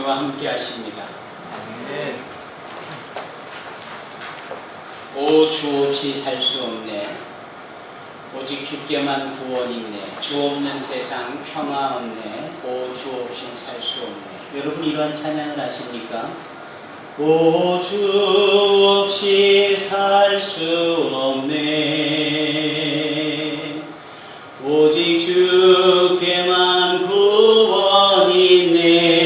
우리와 함께 하십니다. 아멘. 오, 주 없이 살 수 없네. 오직 주께만 구원 있네. 주 없는 세상 평화 없네. 오, 주 없이 살 수 없네. 여러분 이러한 찬양을 아십니까? 오, 주 없이 살 수 없네. 오직 주께만 구원 있네.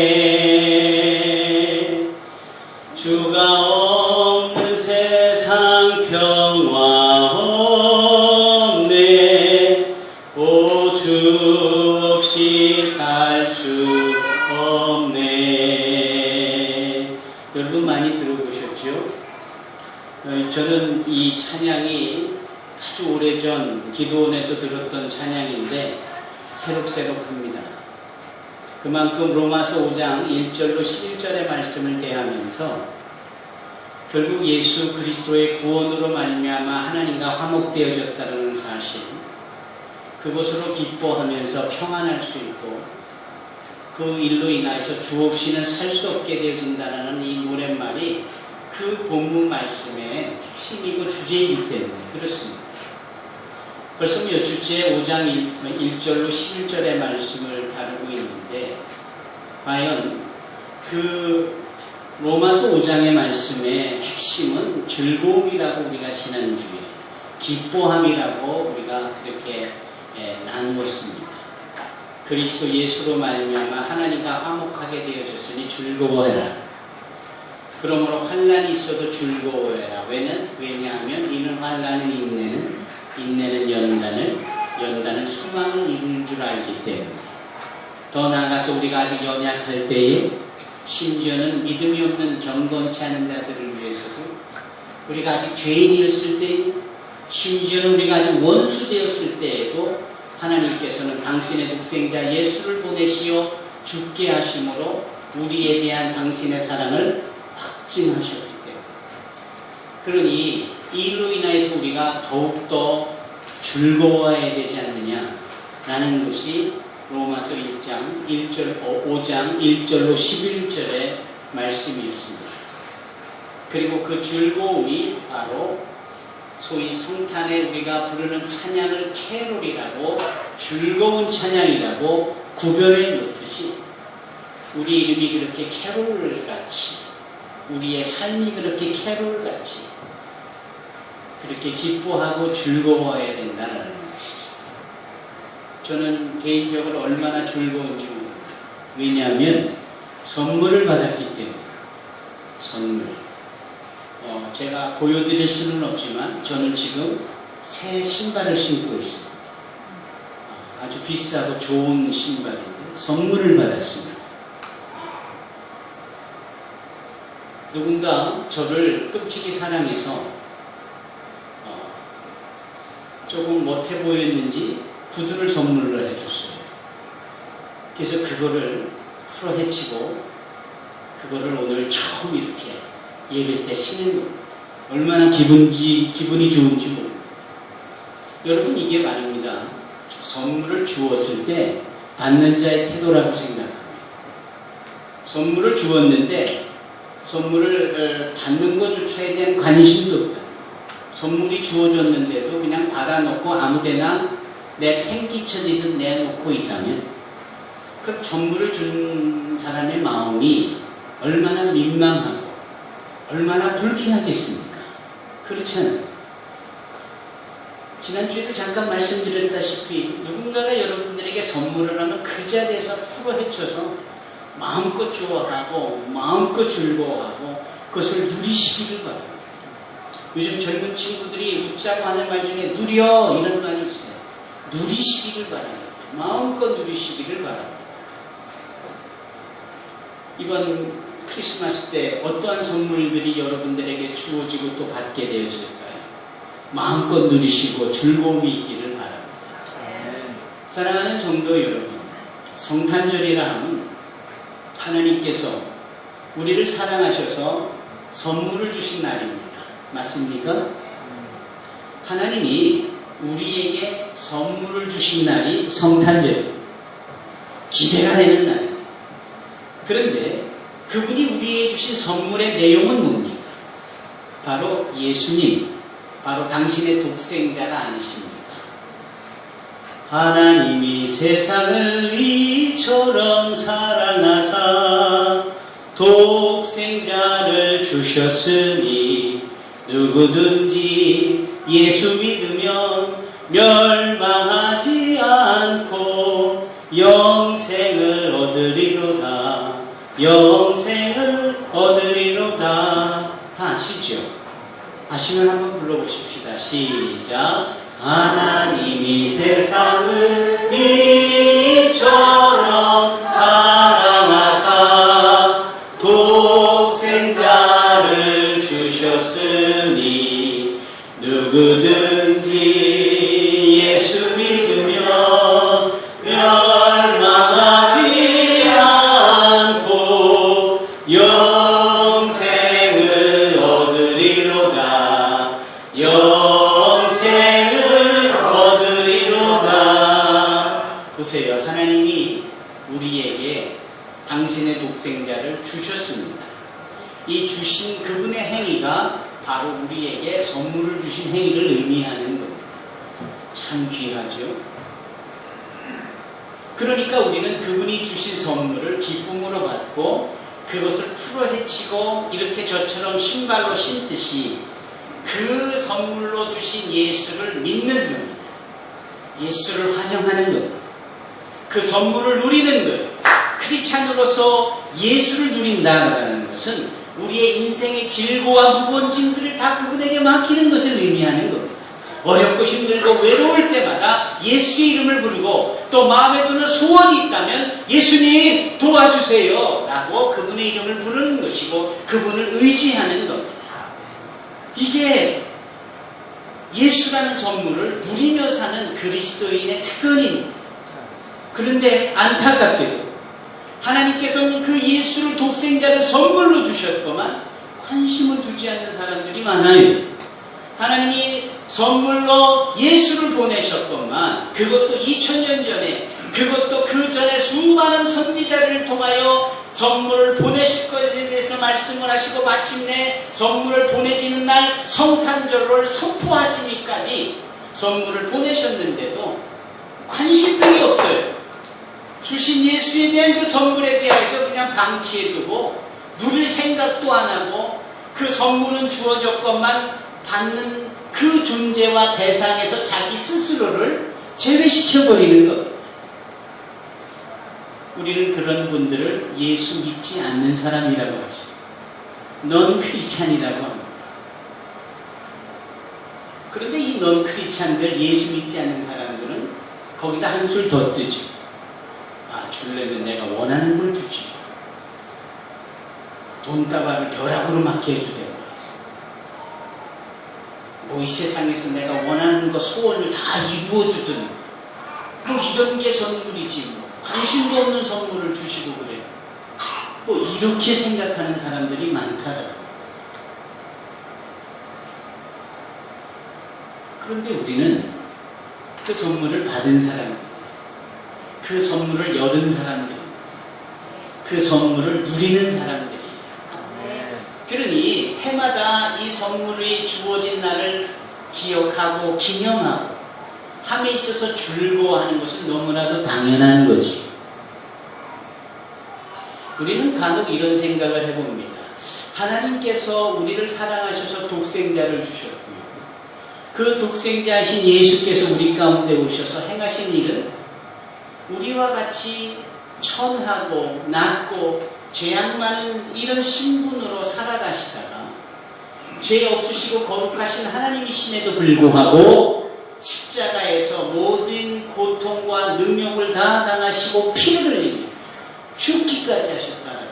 주가 없는 세상 평화 없네. 오, 주 없이 살 수 없네. 여러분 많이 들어보셨죠? 저는 이 찬양이 아주 오래전 기도원에서 들었던 찬양인데 새록새록합니다. 그만큼 로마서 5장 1절로 11절의 말씀을 대하면서 결국 예수 그리스도의 구원으로 말미암아 하나님과 화목되어졌다는 사실, 그것으로 기뻐하면서 평안할 수 있고 그 일로 인하여서 주 없이는 살 수 없게 되어진다는 이 노랫말이 그 본문 말씀의 핵심이고 주제이기 때문에 그렇습니다. 벌써 몇 주째 5장 1절로 11절의 말씀을 다루고 있는데 과연 그 로마서 5장의 말씀의 핵심은 즐거움이라고 우리가 지난주에 기뻐함이라고 우리가 그렇게 나누었습니다. 그리스도 예수로 말미암아 하나님과 화목하게 되어졌으니 즐거워해라. 그러므로 환난이 있어도 즐거워해라. 왜냐하면 이는 환난은 인내는 연단은 소망을 이루는 줄 알기 때문에. 더 나아가서 우리가 아직 연약할 때에 심지어는 믿음이 없는 경건치 않은 자들을 위해서도 우리가 아직 죄인이었을 때 심지어는 우리가 아직 원수 되었을 때에도 하나님께서는 당신의 독생자 예수를 보내시어 죽게 하심으로 우리에 대한 당신의 사랑을 확증하셨기 때문에, 그러니 이 일로 인하여서 우리가 더욱더 즐거워해야 되지 않느냐라는 것이 로마서 5장 1절로 11절의 말씀이었습니다. 그리고 그 즐거움이 바로 소위 성탄에 우리가 부르는 찬양을 캐롤이라고, 즐거운 찬양이라고 구별해 놓듯이 우리 이름이 그렇게 캐롤같이, 우리의 삶이 그렇게 캐롤같이 그렇게 기뻐하고 즐거워해야 된다는 것이죠. 저는 개인적으로 얼마나 즐거운지 모릅니다. 왜냐하면 선물을 받았기 때문에. 선물. 제가 보여드릴 수는 없지만 저는 지금 새 신발을 신고 있습니다. 아주 비싸고 좋은 신발인데 선물을 받았습니다. 누군가 저를 끔찍이 사랑해서 조금 못해 보였는지 구두를 선물로 해줬어요. 그래서 그거를 풀어헤치고 그거를 오늘 처음 이렇게 예배 때 신는 겁니다. 얼마나 기분이 좋은지 모릅니다. 여러분 이게 말입니다. 선물을 주었을 때 받는 자의 태도라고 생각합니다. 선물을 주었는데 선물을 받는 것조차에 대한 관심도 없다. 선물이 주어졌는데도 그냥 받아놓고 아무데나 내 팽기쳐지듯 내놓고 있다면 그 선물을 준 사람의 마음이 얼마나 민망하고 얼마나 불쾌하겠습니까? 그렇잖아요. 지난주에도 잠깐 말씀드렸다시피 누군가가 여러분들에게 선물을 하면 그 자리에서 풀어헤쳐서 마음껏 좋아하고 마음껏 즐거워하고 그것을 누리시기를 바랍니다. 요즘 젊은 친구들이 웃자고 하는 말 중에 누려 이런 말이 있어요. 누리시기를 바랍니다. 마음껏 누리시기를 바랍니다. 이번 크리스마스 때 어떠한 선물들이 여러분들에게 주어지고 또 받게 되어질까요? 마음껏 누리시고 즐거움이 있기를 바랍니다. 사랑하는 성도 여러분, 성탄절이라 하면 하나님께서 우리를 사랑하셔서 선물을 주신 날입니다. 맞습니까? 하나님이 우리에게 선물을 주신 날이 성탄절입니다. 기대가 되는 날이에요. 그런데 그분이 우리에게 주신 선물의 내용은 뭡니까? 바로 예수님, 바로 당신의 독생자가 아니십니까? 하나님이 세상을 이처럼 사랑하사 독생자를 주셨으니 누구든지 예수 믿으면 멸망하지 않고 영생을 얻으리로다. 영생을 얻으리로다. 다 아시죠? 아시면 한번 불러보십시다. 시작. 하나님이 세상을 이처럼 사랑하사 독생자를 주셨으니 누구든지 예수 믿으면 멸망하지 않고 영생을 얻으리로다. 영생을 얻으리로다. 보세요. 하나님이 우리에게 당신의 독생자를 주셨습니다. 이 주신 그분의 행위가 바로 우리에게 선물을 주신 행위를 의미하는 겁니다. 참 귀하죠? 그러니까 우리는 그분이 주신 선물을 기쁨으로 받고 그것을 풀어헤치고 이렇게 저처럼 신발로 신듯이 그 선물로 주신 예수를 믿는 겁니다. 예수를 환영하는 겁니다. 그 선물을 누리는 거예요. 크리스찬으로서 예수를 누린다는 것은 우리의 인생의 질고와 무거운 짐들을 다 그분에게 맡기는 것을 의미하는 겁니다. 어렵고 힘들고 외로울 때마다 예수의 이름을 부르고 또 마음에 드는 소원이 있다면 예수님 도와주세요 라고 그분의 이름을 부르는 것이고 그분을 의지하는 겁니다. 이게 예수라는 선물을 누리며 사는 그리스도인의 특권입니다. 그런데 안타깝게도 하나님께서는 그 예수를 독생자를 선물로 주셨건만 관심을 두지 않는 사람들이 많아요. 하나님이 선물로 예수를 보내셨건만 그것도 2000년 전에, 그것도 그 전에 수많은 선지자를 통하여 선물을 보내실 것에 대해서 말씀을 하시고 마침내 선물을 보내지는 날 성탄절을 선포하시기까지 선물을 보내셨는데도 관심들이 없어요. 주신 예수에 대한 그 선물에 대해서 그냥 방치해두고 누릴 생각도 안 하고 그 선물은 주어졌건만 받는 그 존재와 대상에서 자기 스스로를 제외시켜버리는 겁니다. 우리는 그런 분들을 예수 믿지 않는 사람이라고 하죠. 넌 크리스찬이라고 합니다. 그런데 이 넌 크리스찬들, 예수 믿지 않는 사람들은 거기다 한술 더 뜨죠. 아, 주려면 내가 원하는 걸 주지. 돈다발을 벼락으로 맞게 해주대요. 뭐 이 세상에서 내가 원하는 거 소원을 다 이루어주더니 뭐 이런 게 선물이지 뭐 관심도 없는 선물을 주시고 그래요. 뭐 이렇게 생각하는 사람들이 많다라고. 그런데 우리는 그 선물을 받은 사람들, 그 선물을 열은 사람들입니다. 그 선물을 누리는 사람들이에요. 그러니 해마다 이 선물이 주어진 날을 기억하고 기념하고 함에 있어서 즐거워하는 것은 너무나도 당연한 거지. 우리는 간혹 이런 생각을 해봅니다. 하나님께서 우리를 사랑하셔서 독생자를 주셨고요. 그 독생자이신 예수께서 우리 가운데 오셔서 행하신 일은 우리와 같이 천하고 낮고 죄악 많은 이런 신분으로 살아가시다가 죄 없으시고 거룩하신 하나님이심에도 불구하고 십자가에서 모든 고통과 능욕을 다 당하시고 피를 흘리며 죽기까지 하셨다는 거죠.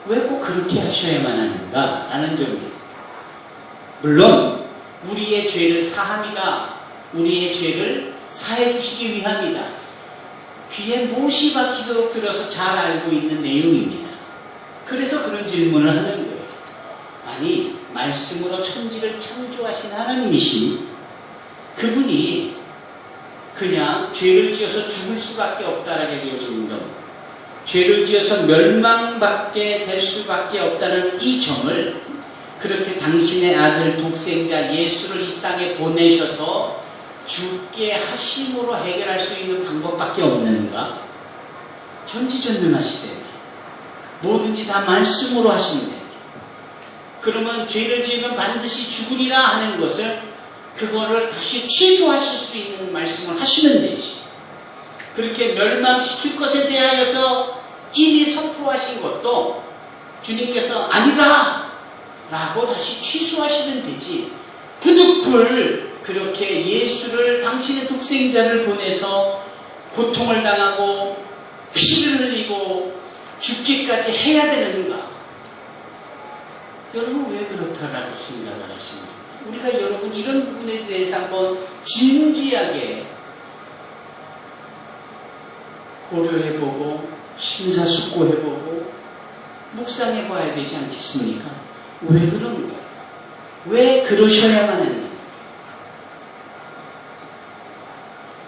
왜 꼭 그렇게 하셔야만 하는가? 라는 점입니다. 물론 우리의 죄를 사함이다. 우리의 죄를 사해 주시기 위함이다. 귀에 못이 박히도록 들어서 잘 알고 있는 내용입니다. 그래서 그런 질문을 하는 거예요. 아니, 말씀으로 천지를 창조하신 하나님이시니 그분이 그냥 죄를 지어서 죽을 수밖에 없다라게 되어지는 것, 죄를 지어서 멸망받게 될 수밖에 없다는 이 점을 그렇게 당신의 아들 독생자 예수를 이 땅에 보내셔서 죽게 하심으로 해결할 수 있는 방법밖에 없는가? 전지전능하시되 뭐든지 다 말씀으로 하신대. 그러면 죄를 지으면 반드시 죽으리라 하는 것을 그거를 다시 취소하실 수 있는 말씀을 하시면 되지. 그렇게 멸망시킬 것에 대하여서 이미 선포하신 것도 주님께서 아니다 라고 다시 취소하시면 되지. 부득불 그렇게 예수를 당신의 독생자를 보내서 고통을 당하고 피를 흘리고 죽기까지 해야 되는가? 여러분 왜 그렇다라고 생각을 하십니까? 우리가 여러분 이런 부분에 대해서 한번 진지하게 고려해보고 심사숙고해보고 묵상해봐야 되지 않겠습니까? 왜 그런가? 왜 그러셔야만 했나?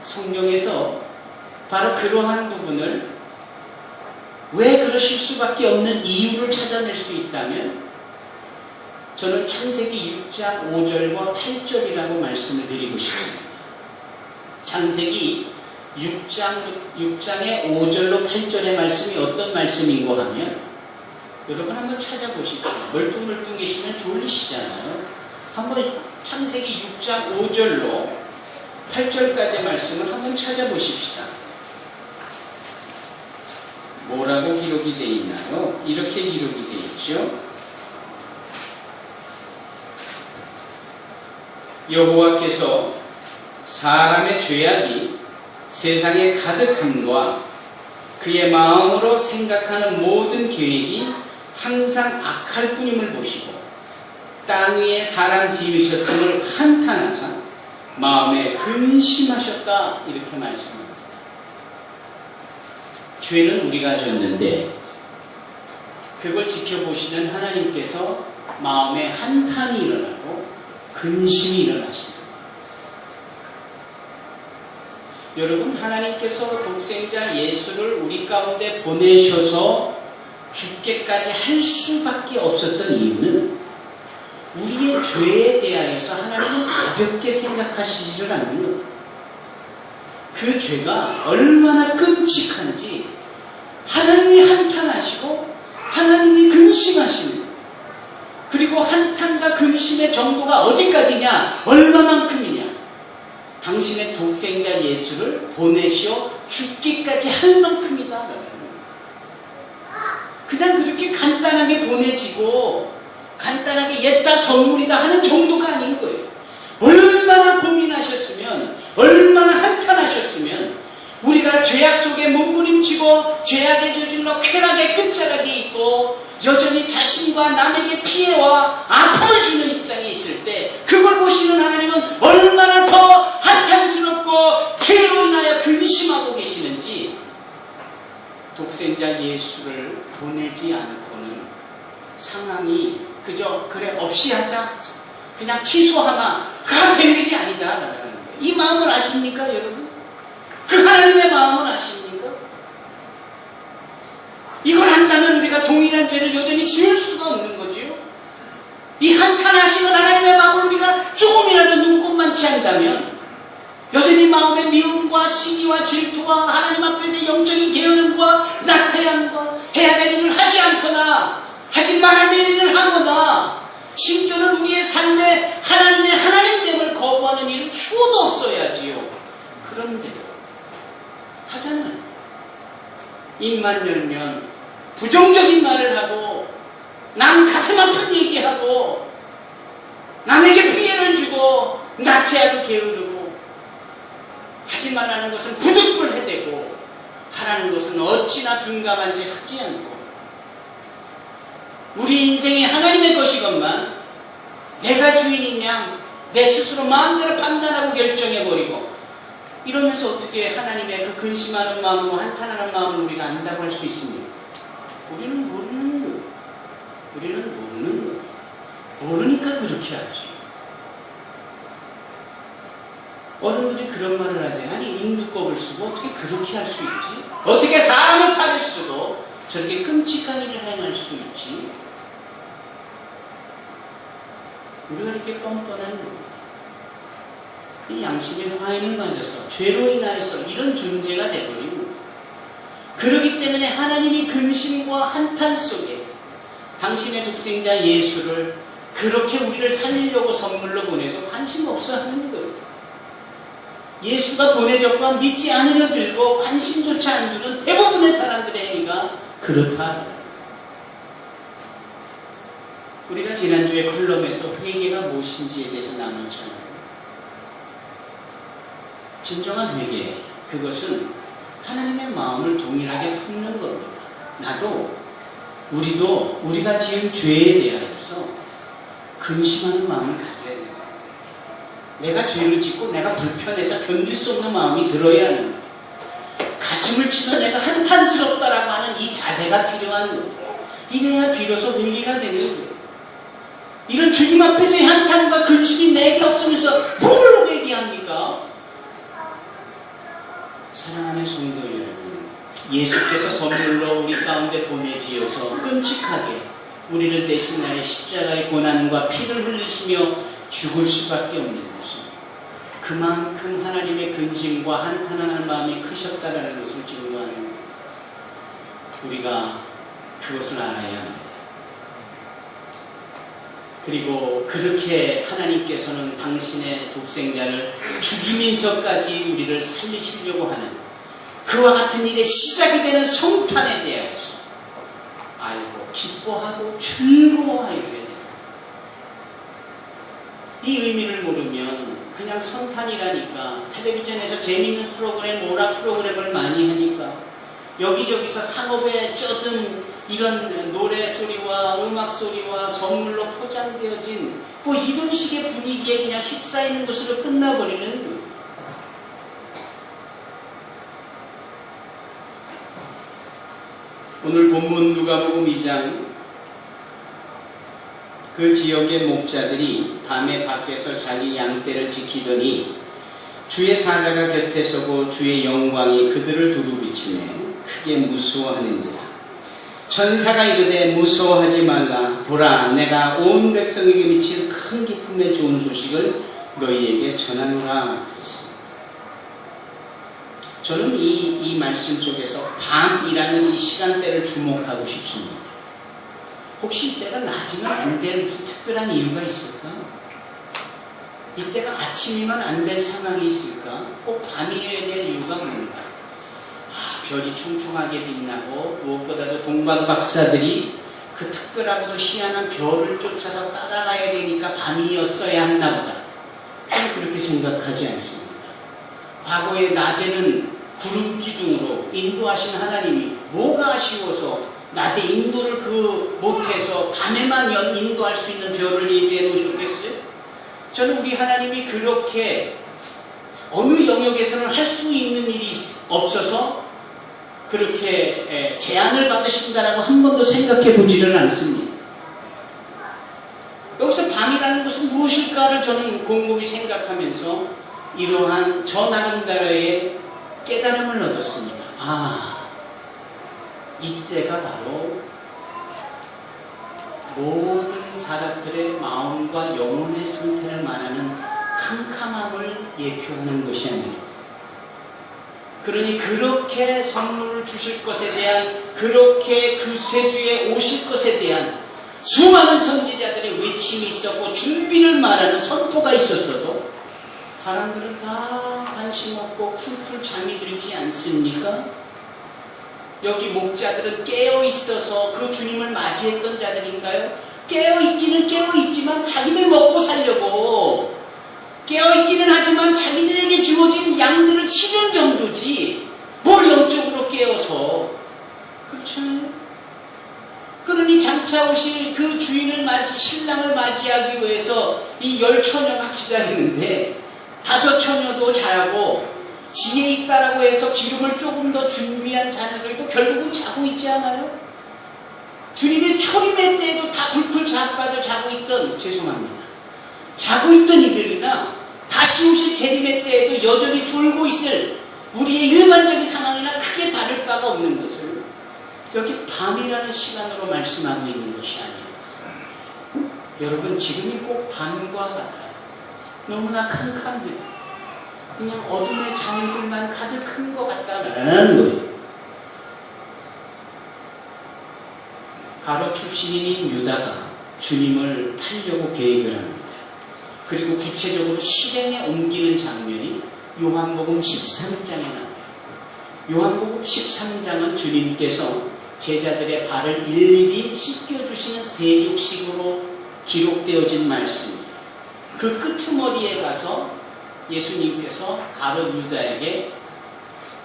성경에서 바로 그러한 부분을 왜 그러실 수밖에 없는 이유를 찾아낼 수 있다면 저는 창세기 6장 5절과 8절이라고 말씀을 드리고 싶습니다. 창세기 6장의 5절로 8절의 말씀이 어떤 말씀인고 하면 여러분 한번 찾아보십시오. 멀뚱멀뚱해시면 졸리시잖아요. 한번 창세기 6장 5절로 8절까지의 말씀을 한번 찾아보십시다. 뭐라고 기록이 되어 있나요? 이렇게 기록이 되어 있죠. 여호와께서 사람의 죄악이 세상에 가득함과 그의 마음으로 생각하는 모든 계획이 항상 악할 뿐임을 보시고 땅 위에 사람 지으셨음을 한탄하사 마음에 근심하셨다 이렇게 말씀합니다. 죄는 우리가 졌는데 그걸 지켜보시는 하나님께서 마음에 한탄이 일어나고 근심이 일어나십니다. 여러분 하나님께서 독생자 예수를 우리 가운데 보내셔서 죽게까지 할 수밖에 없었던 이유는 우리의 죄에 대하여서 하나님은 가볍게 생각하시지를 않는 것. 그 죄가 얼마나 끔찍한지 하나님이 한탄하시고 하나님이 근심하시는 것. 그리고 한탄과 근심의 정도가 어디까지냐? 얼마만큼이냐? 당신의 독생자 예수를 보내시어 죽기까지 할 만큼이다. 그냥 그렇게 간단하게 보내지고 간단하게 옛다 선물이다 하는 정도가 아닌 거예요. 얼마나 고민하셨으면 얼마나 한탄하셨으면 우리가 죄악 속에 몸부림치고 죄악에 저질러 쾌락의 끝자락에 있고 여전히 자신과 남에게 피해와 아픔을 주는 입장에 있을 때 그걸 보시는 하나님은 얼마나 더 한탄스럽고 죄로 인하여 근심하고 계시는지 독생자 예수를 보내지 않고는 상황이 그저 그래 없이 하자 그냥 취소하나 그가 될 일이 아니다. 이 마음을 아십니까 여러분? 그 하나님의 마음을 아십니까? 이걸 한다면 우리가 동일한 죄를 여전히 지을 수가 없는 거지요. 이 한탄하시는 하나님의 마음을 우리가 조금이라도 눈꼽만치 한다면 여전히 마음의 미움과 시기와 질투와 하나님 앞에서 영적인 게으름과 나태함과 해야 될 일을 하지 않거나 하지 말아야 될 일을 하거나 심지어는 우리의 삶에 하나님의 하나님됨을 거부하는 일은 추호도 없어야지요. 그런데도 하잖아요. 입만 열면 부정적인 말을 하고 남 가슴 아픈 얘기하고 남에게 피해를 주고 나태하고 게으르고 하지 말라는 것은 부득불 해대고 하라는 것은 어찌나 둔감한지 하지 않고 우리 인생이 하나님의 것이건만 내가 주인이냐 내 스스로 마음대로 판단하고 결정해버리고 이러면서 어떻게 하나님의 그 근심하는 마음과 한탄하는 마음을 우리가 안다고 할 수 있습니까? 우리는 모르는 거예요. 우리는 모르는 거예요. 모르니까 그렇게 하지. 어른들이 그런 말을 하세요. 아니 인두껍을 쓰고 어떻게 그렇게 할 수 있지? 어떻게 사람의 탈을 쓰고 저렇게 끔찍한 일을 행할 수 있지? 우리가 이렇게 뻔뻔한 이 양심의 화인을 맞아서 죄로 인하여서 이런 존재가 되버리고, 그러기 때문에 하나님이 근심과 한탄 속에 당신의 독생자 예수를 그렇게 우리를 살리려고 선물로 보내도 관심 없어 하는 거예요. 예수가 보내졌고 믿지 않으려 들고 관심조차 안 두는 대부분의 사람들의 행위가 그렇다. 우리가 지난주에 컬럼에서 회개가 무엇인지에 대해서 나눴잖아요. 진정한 회개, 그것은 하나님의 마음을 동일하게 품는 겁니다. 나도, 우리도 우리가 지은 죄에 대하여서 근심하는 마음을 가져야 된다. 내가 죄를 짓고 내가 불편해서 견딜 수 없는 마음이 들어야 하는 거예요. 가슴을 치며 내가 한탄스럽다라고 하는 이 자세가 필요한 거예요. 이래야 비로소 회개가 되는 거예요. 이런 주님 앞에서의 한탄과 근심이 내게 없으면서 뭘로 회개합니까? 사랑하는 성도 여러분, 예수께서 선물로 우리 가운데 보내지어서 끔찍하게 우리를 대신하여 십자가의 고난과 피를 흘리시며 죽을 수밖에 없는 것은 그만큼 하나님의 근심과 한탄하는 마음이 크셨다는 것을 증거하는 거예요. 우리가 그것을 알아야 합니다. 그리고 그렇게 하나님께서는 당신의 독생자를 죽이면서까지 우리를 살리시려고 하는 그와 같은 일의 시작이 되는 성탄에 대하여서 알고 기뻐하고 즐거워하여야 됩니다. 이 의미를 모르면 그냥 성탄이라니까 텔레비전에서 재미있는 프로그램, 오락 프로그램을 많이 하니까 여기저기서 상업에 쩌든 이런 노래 소리와 음악 소리와 선물로 포장되어진 뭐 이런 식의 분위기에 그냥 휩싸이는 것으로 끝나버리는 거예요. 오늘 본문 누가복음 2장, 그 지역의 목자들이 밤에 밖에서 자기 양떼를 지키더니 주의 사자가 곁에 서고 주의 영광이 그들을 두루비치매 크게 무서워하는지라. 천사가 이르되 무서워하지 말라. 보라, 내가 온 백성에게 미칠 큰 기쁨의 좋은 소식을 너희에게 전하노라 그랬습니다. 저는 이 말씀 속에서 밤이라는 이 시간대를 주목하고 싶습니다. 혹시 이때가 낮이면 안 될 무슨 특별한 이유가 있을까? 이때가 아침이면 안 될 상황이 있을까? 꼭 밤이어야 될 이유가 뭡니까? 별이 총총하게 빛나고 무엇보다도 동방 박사들이 그 특별하고도 희한한 별을 쫓아서 따라가야 되니까 밤이었어야 했나 보다. 저는 그렇게 생각하지 않습니다. 과거에 낮에는 구름 기둥으로 인도하신 하나님이 뭐가 아쉬워서 낮에 인도를 못해서 밤에만 인도할 수 있는 별을 예비해 놓으셨겠어요? 저는 우리 하나님이 그렇게 어느 영역에서는 할 수 있는 일이 없어서 그렇게 제한을 받으신다라고 한 번도 생각해 보지를 않습니다. 여기서 밤이라는 것은 무엇일까를 저는 곰곰이 생각하면서 이러한 저 나름대로의 깨달음을 얻었습니다. 이때가 바로 모든 사람들의 마음과 영혼의 상태를 말하는 캄캄함을 예표하는 것이 아닙니다. 그러니 그렇게 선물을 주실 것에 대한, 그렇게 그 세주에 오실 것에 대한 수많은 선지자들의 외침이 있었고 준비를 말하는 선포가 있었어도 사람들은 다 관심 없고 쿨쿨 잠이 들지 않습니까? 여기 목자들은 깨어있어서 그 주님을 맞이했던 자들인가요? 깨어있기는 깨어있지만 자기들 먹고 살려고, 깨어있기는 하지만 자기들에게 주어진 양들을 치는 정도지 뭘 영적으로 깨어서. 그렇잖아요. 그러니 장차 오실 그 주인을 신랑을 맞이하기 위해서 이 10처녀가 기다리는데 5처녀도 자고 지혜 있다라고 해서 기름을 조금 더 준비한 자녀들도 결국은 자고 있지 않아요? 주님의 초림의 때에도 다 굴굴 자빠져 자고 있던, 죄송합니다, 자고 있던 이들이나 다시 오실 재림의 때에도 여전히 졸고 있을 우리의 일반적인 상황이나 크게 다를 바가 없는 것을 여기 밤이라는 시간으로 말씀하고 있는 것이 아니에요. 여러분, 지금이 꼭 밤과 같아요. 너무나 캄캄합니다. 그냥 어둠의 장애들만 가득한 것 같다라는 거예요. 가롯 출신인 유다가 주님을 팔려고 계획을 합니다. 그리고 구체적으로 실행에 옮기는 장면이 요한복음 13장에 나와요. 요한복음 13장은 주님께서 제자들의 발을 일일이 씻겨주시는 세족식으로 기록되어진 말씀입니다. 그 끄트머리에 가서 예수님께서 가롯 유다에게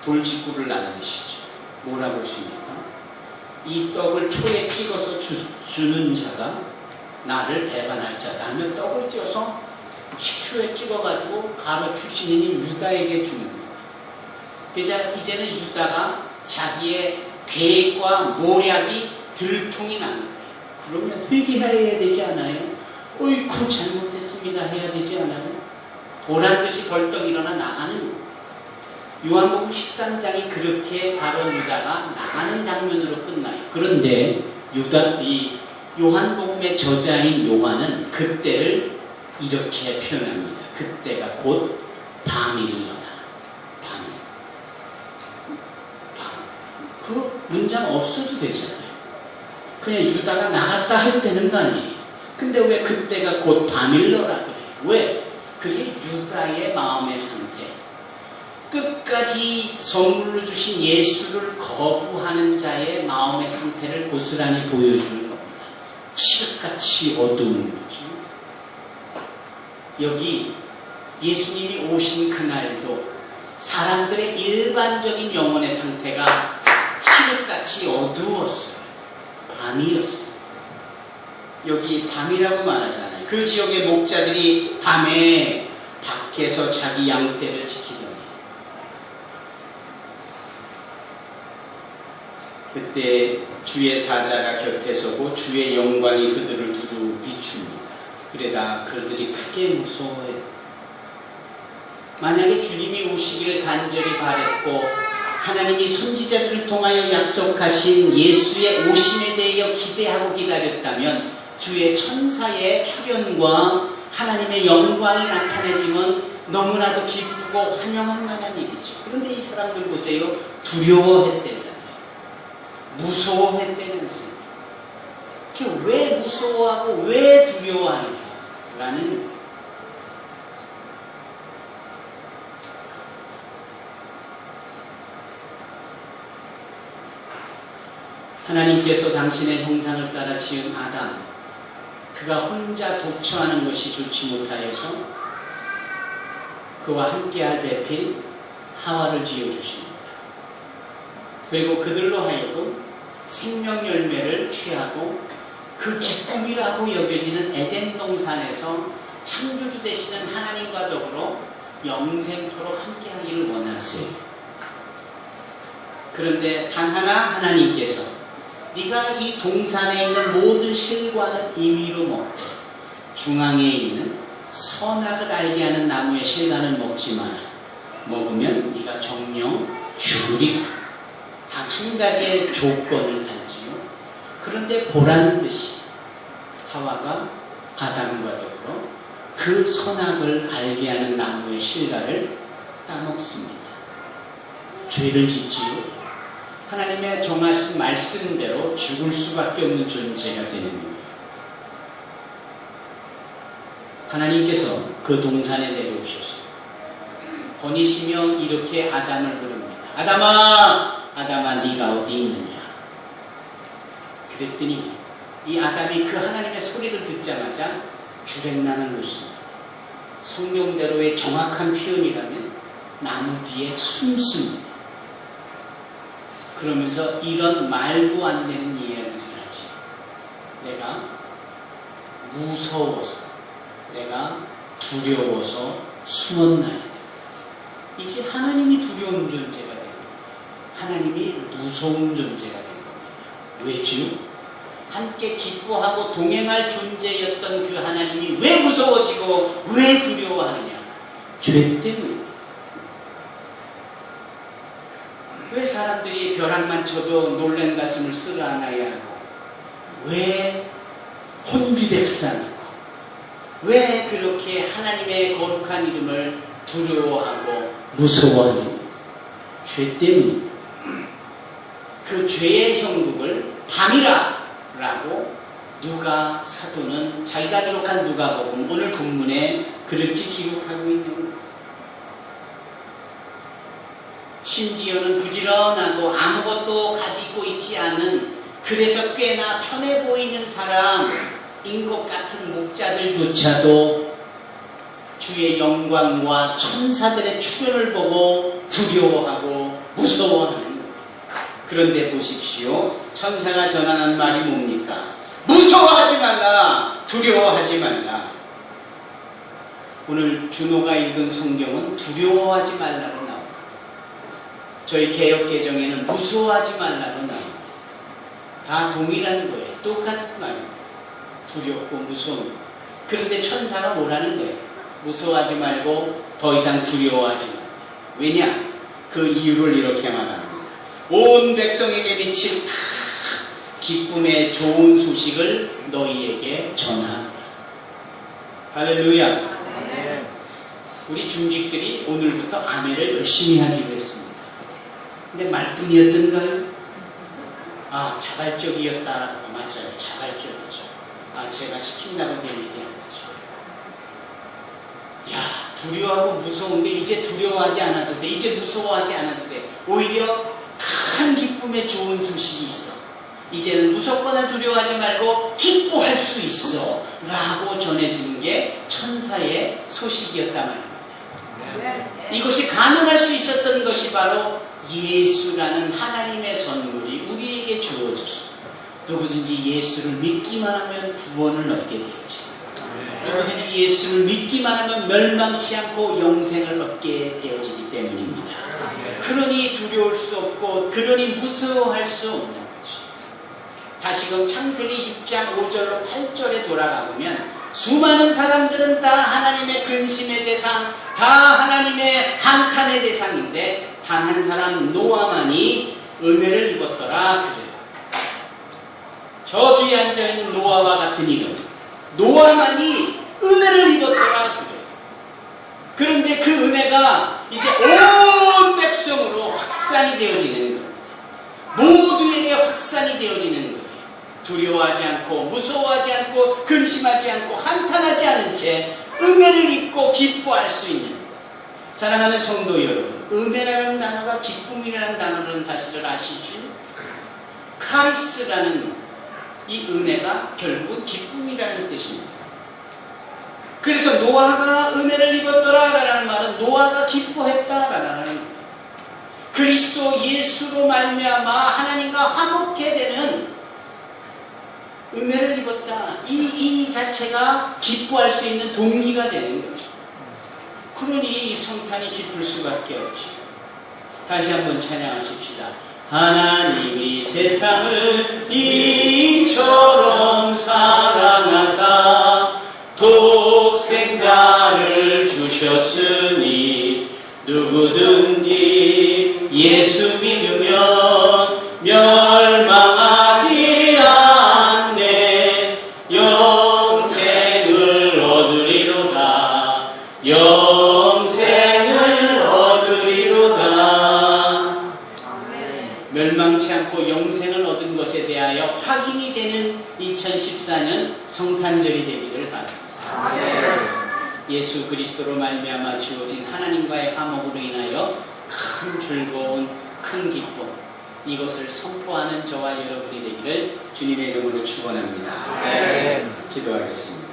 돌직구를 나누시죠. 뭐라고 하십니까? 이 떡을 초에 찍어서 주는 자가 나를 배반할 자다 하며 떡을 띄어서 식초에 찍어가지고 가롯 출신인 유다에게 주는 거예요. 그래서 이제는 유다가 자기의 계획과 모략이 들통이 나는 거예요. 그러면 회개해야 되지 않아요? 어이쿠 잘못했습니다 해야 되지 않아요? 보란듯이 벌떡 일어나 나가는 거예요. 요한복음 13장이 그렇게 가롯 유다가 나가는 장면으로 끝나요. 그런데 이 요한복음의 저자인 요한은 그때를 이렇게 표현합니다. 그때가 곧 밤일러라. 밤. 그 문장 없어도 되잖아요. 그냥 유다가 나갔다 해도 되는 거 아니에요. 근데 왜 그때가 곧 밤일러라 그래요? 왜? 그게 유다의 마음의 상태. 끝까지 선물로 주신 예수를 거부하는 자의 마음의 상태를 고스란히 보여주는 겁니다. 칠흑같이 어두운 거죠. 여기 예수님이 오신 그날도 사람들의 일반적인 영혼의 상태가 칠흑같이 어두웠어요. 밤이었어요. 여기 밤이라고 말하잖아요. 그 지역의 목자들이 밤에 밖에서 자기 양떼를 지키더니 그때 주의 사자가 곁에 서고 주의 영광이 그들을 두루 비춥니다. 그러다 그들이 크게 무서워해요. 만약에 주님이 오시기를 간절히 바랬고 하나님이 선지자들을 통하여 약속하신 예수의 오심에 대하여 기대하고 기다렸다면 주의 천사의 출현과 하나님의 영광이 나타내지면 너무나도 기쁘고 환영할 만한 일이죠. 그런데 이 사람들 보세요. 두려워했대잖아요. 무서워했대지 않습니까? 왜 무서워하고 왜 두려워하느냐라는 하나님께서 당신의 형상을 따라 지은 아담, 그가 혼자 독처하는 것이 좋지 못하여서 그와 함께할 배필 하와를 지어주십니다. 그리고 그들로 하여금 생명 열매를 취하고 그 기쁨이라고 여겨지는 에덴 동산에서 창조주 되시는 하나님과 더불어 영생토록 함께하기를 원하세요. 그런데 단 하나 하나님께서 네가 이 동산에 있는 모든 실과는 임의로 먹되 중앙에 있는 선악을 알게 하는 나무의 실과는 먹지 마라. 먹으면 네가 정령 죽으리라. 단 한 가지의 조건을 달지요. 그런데 보란듯이 하와가 아담과 더불어 그 선악을 알게 하는 나무의 실과를 따먹습니다. 죄를 짓지요. 하나님의 정하신 말씀대로 죽을 수밖에 없는 존재가 되는 거예요. 하나님께서 그 동산에 내려오셔서 번이시며 이렇게 아담을 부릅니다. 아담아! 아담아 네가 어디 있느냐? 그랬더니 이 아담이 그 하나님의 소리를 듣자마자 주랭나는 것입니다. 성경대로의 정확한 표현이라면 나무 뒤에 숨습니다. 그러면서 이런 말도 안 되는 이야기를 하지. 내가 무서워서, 내가 두려워서 숨었나이다. 이제 하나님이 두려운 존재가 된 겁니다. 하나님이 무서운 존재가 된 겁니다. 왜죠? 함께 기뻐하고 동행할 존재였던 그 하나님이 왜 무서워지고 왜 두려워하느냐? 죄 때문입니다. 왜 사람들이 벼락만 쳐도 놀란 가슴을 쓸어안아야 하고, 왜 혼비백산하고, 왜 그렇게 하나님의 거룩한 이름을 두려워하고 무서워하는? 죄 때문입니다. 그 죄의 형국을 밤이라 라고 누가 사도는 자기가 기록한 누가복음 오늘 본문에 그렇게 기록하고 있는 겁니다. 심지어는 부지런하고 아무것도 가지고 있지 않은, 그래서 꽤나 편해 보이는 사람인 것 같은 목자들조차도 주의 영광과 천사들의 출현을 보고 두려워하고 무서워하는 겁니다. 그런데 보십시오. 천사가 전하는 말이 뭡니까? 무서워하지 말라, 두려워하지 말라. 오늘 준호가 읽은 성경은 두려워하지 말라고 나옵니다. 저희 개역개정에는 무서워하지 말라고 나옵니다. 다 동일한 거예요. 똑같은 말입니다. 두렵고 무서운. 그런데 천사가 뭐라는 거예요? 무서워하지 말고 더 이상 두려워하지 말라. 왜냐? 그 이유를 이렇게 말합니다. 온 백성에게 미친 기쁨의 좋은 소식을 너희에게 전하노라. 할렐루야. 우리 중직들이 오늘부터 아멘을 열심히 하기로 했습니다. 근데 말뿐이었던가요? 자발적이었다. 맞아요. 자발적이죠. 제가 시킨다고 된 얘기 아니죠. 두려워하고 무서운데 이제 두려워하지 않아도 돼. 이제 무서워하지 않아도 돼. 오히려 큰 기쁨의 좋은 소식이 있어. 이제는 무조건 두려워하지 말고 기뻐할 수 있어. 라고 전해지는 게 천사의 소식이었단 말입니다. 이것이 가능할 수 있었던 것이 바로 예수라는 하나님의 선물이 우리에게 주어져서 누구든지 예수를 믿기만 하면 구원을 얻게 되었지. 누구든지 예수를 믿기만 하면 멸망치 않고 영생을 얻게 되어지기 때문입니다. 그러니 두려울 수 없고 그러니 무서워할 수 없는 거죠. 다시금 창세기 6장 5절로 8절에 돌아가 보면 수많은 사람들은 다 하나님의 근심의 대상, 다 하나님의 한탄의 대상인데 단 한 사람 노아만이 은혜를 입었더라 그래요. 저 뒤에 앉아있는 노아와 같은 이름, 노아만이 은혜를 입었더라 그래요. 그런데 그 은혜가 이제 온 백성으로 확산이 되어지는 겁니다. 모두에게 확산이 되어지는 거예요. 두려워하지 않고 무서워하지 않고 근심하지 않고 한탄하지 않은 채 은혜를 입고 기뻐할 수 있는. 사랑하는 성도 여러분, 은혜라는 단어가 기쁨이라는 단어라는 사실을 아시죠? 카리스라는 이 은혜가 결국 기쁨이라는 뜻입니다. 그래서 노아가 은혜를 입었더라라는 말은 노아가 기뻐했다라는 거예요. 그리스도 예수로 말미암아 하나님과 화목해 되는 은혜를 입었다. 이 자체가 기뻐할 수 있는 동기가 되는 거예요. 그러니 성탄이 기쁠 수밖에 없죠. 다시 한번 찬양하십시다. 하나님이 세상을 이처럼 사랑하사 독생자를 주셨으니 누구든지 예수 믿으면 멸망하지 않네 영생을 얻으리로다. 영생을 얻으리로다. 멸망치 않고 영생을 얻은 것에 대하여 확인이 되는 2014년 성탄절이 되기를 바랍니다. 예수 그리스도로 말미암아 주어진 하나님과의 화목으로 인하여 큰 즐거운 큰 기쁨, 이것을 선포하는 저와 여러분이 되기를 주님의 이름으로 축원합니다. 기도하겠습니다.